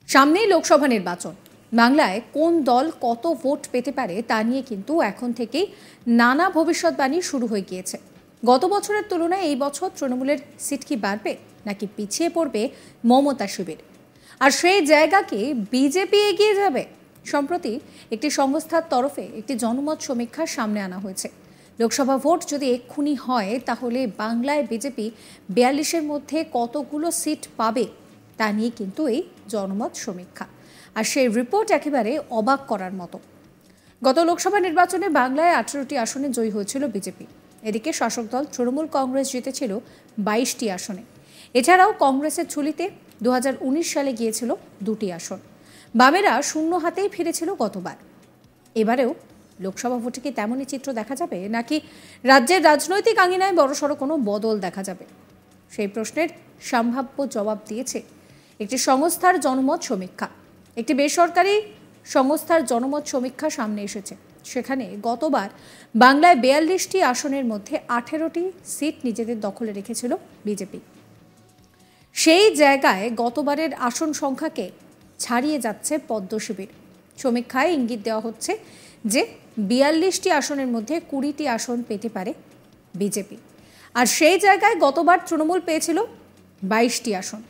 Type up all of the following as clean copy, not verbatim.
সামনেই লোকসভা নির্বাচন। বাংলায় কোন দল কত ভোট পেতে পারে তা নিয়ে কিন্তু এখন থেকেই নানা ভবিষ্যৎবাণী শুরু হয়ে গিয়েছে। গত বছরের তুলনায় এই বছর তৃণমূলের সিট কি বাড়বে নাকি পিছিয়ে পড়বে মমতা শিবির, আর সেই জায়গাকে বিজেপি এগিয়ে যাবে? সম্প্রতি একটি সংস্থার তরফে একটি জনমত সমীক্ষা সামনে আনা হয়েছে। লোকসভা ভোট যদি এক্ষুনি হয় তাহলে বাংলায় বিজেপি 42-এর মধ্যে কতগুলো সিট পাবে তা নিয়ে কিন্তু এই জনমত সমীক্ষা, আর সেই রিপোর্ট একেবারে অবাক করার মতো। গত লোকসভা নির্বাচনে বাংলায় 18টি আসনে জয়ী হয়েছিল বিজেপি। এদিকে শাসক দল তৃণমূল কংগ্রেস জিতেছিল 22টি আসনে। এছাড়াও কংগ্রেসের ঝুলিতে 2019 সালে গিয়েছিল 2টি আসন। বামেরা শূন্য হাতেই ফিরেছিল গতবার। এবারেও লোকসভা ভোটে কি তেমনই চিত্র দেখা যাবে, নাকি রাজ্যের রাজনৈতিক আঙিনায় বড়সড় কোনো বদল দেখা যাবে? সেই প্রশ্নের সম্ভাব্য জবাব দিয়েছে একটি সংস্থার জনমত সমীক্ষা। একটি বেসরকারি সংস্থার জনমত সমীক্ষা সামনে এসেছে। সেখানে গতবার বাংলায় 42টি আসনের মধ্যে 18টি সিট নিজেদের দখলে রেখেছিল বিজেপি। সেই জায়গায় গতবারের আসন সংখ্যাকে ছাড়িয়ে যাচ্ছে পদ্ম শিবির। সমীক্ষায় ইঙ্গিত দেওয়া হচ্ছে যে 42টি আসনের মধ্যে 20টি আসন পেতে পারে বিজেপি, আর সেই জায়গায় গতবার তৃণমূল পেয়েছিল 22টি আসন,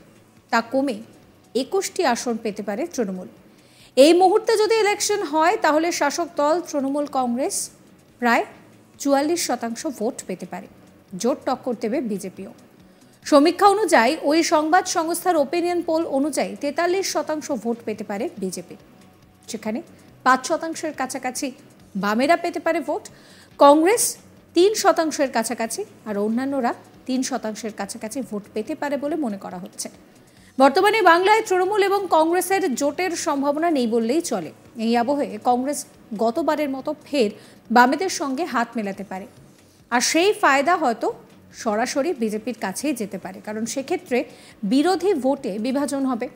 তা কমে 21টি আসন পেতে পারে তৃণমূল। এই মুহূর্তে যদি ইলেকশন হয় তাহলে শাসক দল তৃণমূল কংগ্রেস প্রায় 44% ভোট পেতে পারে। জোট টক্কর দেবে বিজেপিও। সমীক্ষা অনুযায়ী ওই সংবাদ সংস্থার ওপিনিয়ন পোল অনুযায়ী 43% ভোট পেতে পারে বিজেপি। সেখানে 5%-এর কাছাকাছি বামেরা পেতে পারে ভোট, কংগ্রেস 3%-এর কাছাকাছি, আর অন্যান্যরা 3%-এর কাছাকাছি ভোট পেতে পারে বলে মনে করা হচ্ছে। বর্তমানে বাংলায় তৃণমূল এবং কংগ্রেসের জোটের সম্ভাবনা নেই বললেই চলে। এই আবহে কংগ্রেস গতবারের মতো ফের বামেদের সঙ্গে হাত মেলাতে পারে, আর সেই ফায়দা হয়তো সরাসরি বিজেপির কাছেই যেতে পারে, কারণ সেক্ষেত্রে বিরোধী ভোটে বিভাজন হবে।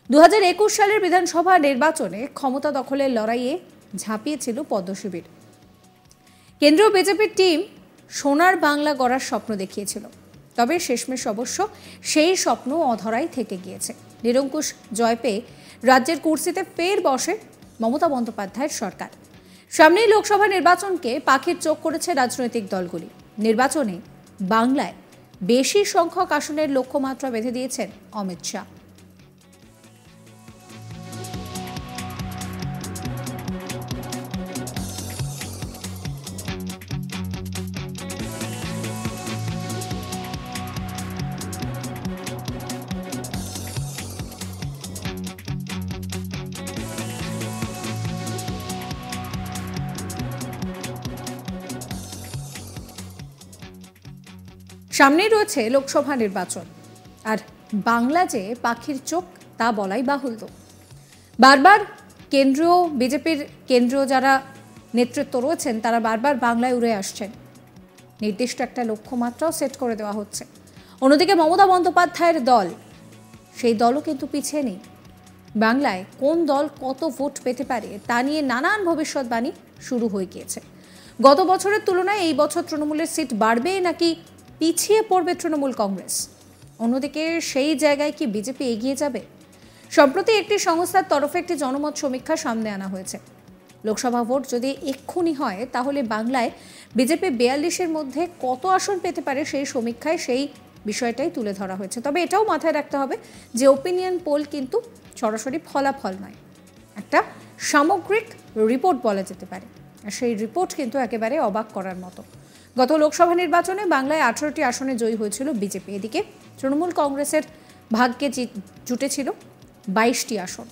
2021 সালের বিধানসভা নির্বাচনে ক্ষমতা দখলের লড়াইয়ে ঝাঁপিয়েছিল পদ্ম শিবির। কেন্দ্রীয় বিজেপির টিম সোনার বাংলা গড়ার স্বপ্ন দেখিয়েছিল, তবে শেষমেশ অবশ্য সেই স্বপ্ন অধরাই থেকে গিয়েছে। নিরঙ্কুশ জয় পেয়ে রাজ্যের কুর্সিতে ফের বসে মমতা বন্দ্যোপাধ্যায়ের সরকার। সামনেই লোকসভা নির্বাচনকে পাখির চোখ করেছে রাজনৈতিক দলগুলি। নির্বাচনে বাংলায় বেশি সংখ্যক আসনের লক্ষ্যমাত্রা বেঁধে দিয়েছেন অমিত শাহ। সামনেই রয়েছে লোকসভা নির্বাচন, আর বাংলা যে পাখির চোখ তা বলাই বাহুল্য। বারবার কেন্দ্রীয় বিজেপির কেন্দ্রীয় যারা নেতৃত্ব রয়েছেন তারা বারবার বাংলায় উড়ে আসছেন। নির্দিষ্ট একটা লক্ষ্যমাত্রাও সেট করে দেওয়া হচ্ছে। অন্যদিকে মমতা বন্দ্যোপাধ্যায়ের দল, সেই দলও কিন্তু পিছিয়ে নেই। বাংলায় কোন দল কত ভোট পেতে পারে তা নিয়ে নানান ভবিষ্যৎবাণী শুরু হয়ে গিয়েছে। গত বছরের তুলনায় এই বছর তৃণমূলের সিট বাড়বে নাকি পিছিয়ে পড়বে তৃণমূল কংগ্রেস? অন্যদিকে সেই জায়গায় কি বিজেপি এগিয়ে যাবে? সম্প্রতি একটি সংস্থার তরফে একটি জনমত সমীক্ষা সামনে আনা হয়েছে। লোকসভা ভোট যদি এক্ষুনি হয় তাহলে বাংলায় বিজেপি 42-এর মধ্যে কত আসন পেতে পারে সেই সমীক্ষায় সেই বিষয়টাই তুলে ধরা হয়েছে। তবে এটাও মাথায় রাখতে হবে যে ওপিনিয়ন পোল কিন্তু সরাসরি ফলাফল নয়, একটা সামগ্রিক রিপোর্ট বলা যেতে পারে, আর সেই রিপোর্ট কিন্তু একেবারে অবাক করার মতো। গত লোকসভা নির্বাচনে বাংলায় 18টি আসনে জয়ী হয়েছিল বিজেপি। এদিকে তৃণমূল কংগ্রেসের ভাগ্যে জুটেছিল 22টি আসন।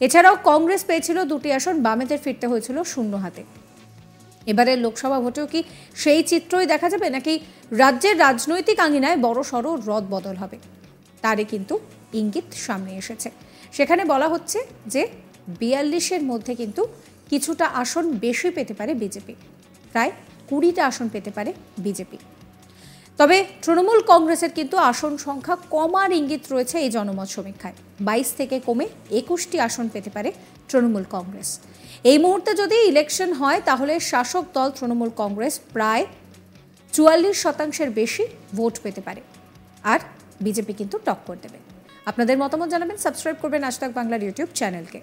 এছাড়াও কংগ্রেস পেয়েছিল 2টি আসন, বামেদের ফিরতে হয়েছিল শূন্য হাতে। এবারের লোকসভা ভোটেও কি সেই চিত্রই দেখা যাবে, নাকি রাজ্যের রাজনৈতিক আঙিনায় বড়সড় রদ বদল হবে? তারই কিন্তু ইঙ্গিত সামনে এসেছে। সেখানে বলা হচ্ছে যে 42-এর মধ্যে কিন্তু কিছুটা আসন বেশি পেতে পারে বিজেপি, প্রায় 20টা আসন পেতে পারে বিজেপি। তবে তৃণমূল কংগ্রেসের কিন্তু আসন সংখ্যা কমার ইঙ্গিত রয়েছে এই জনমত সমীক্ষায়। 22 থেকে কমে 21টি আসন পেতে পারে তৃণমূল কংগ্রেস। এই মুহূর্তে যদি ইলেকশন হয় তাহলে শাসক দল তৃণমূল কংগ্রেস প্রায় 44%-এর বেশি ভোট পেতে পারে, আর বিজেপি কিন্তু টক্কর দেবে। আপনাদের মতামত জানাবেন, সাবস্ক্রাইব করবেন আজ তাক বাংলার ইউটিউব চ্যানেলকে।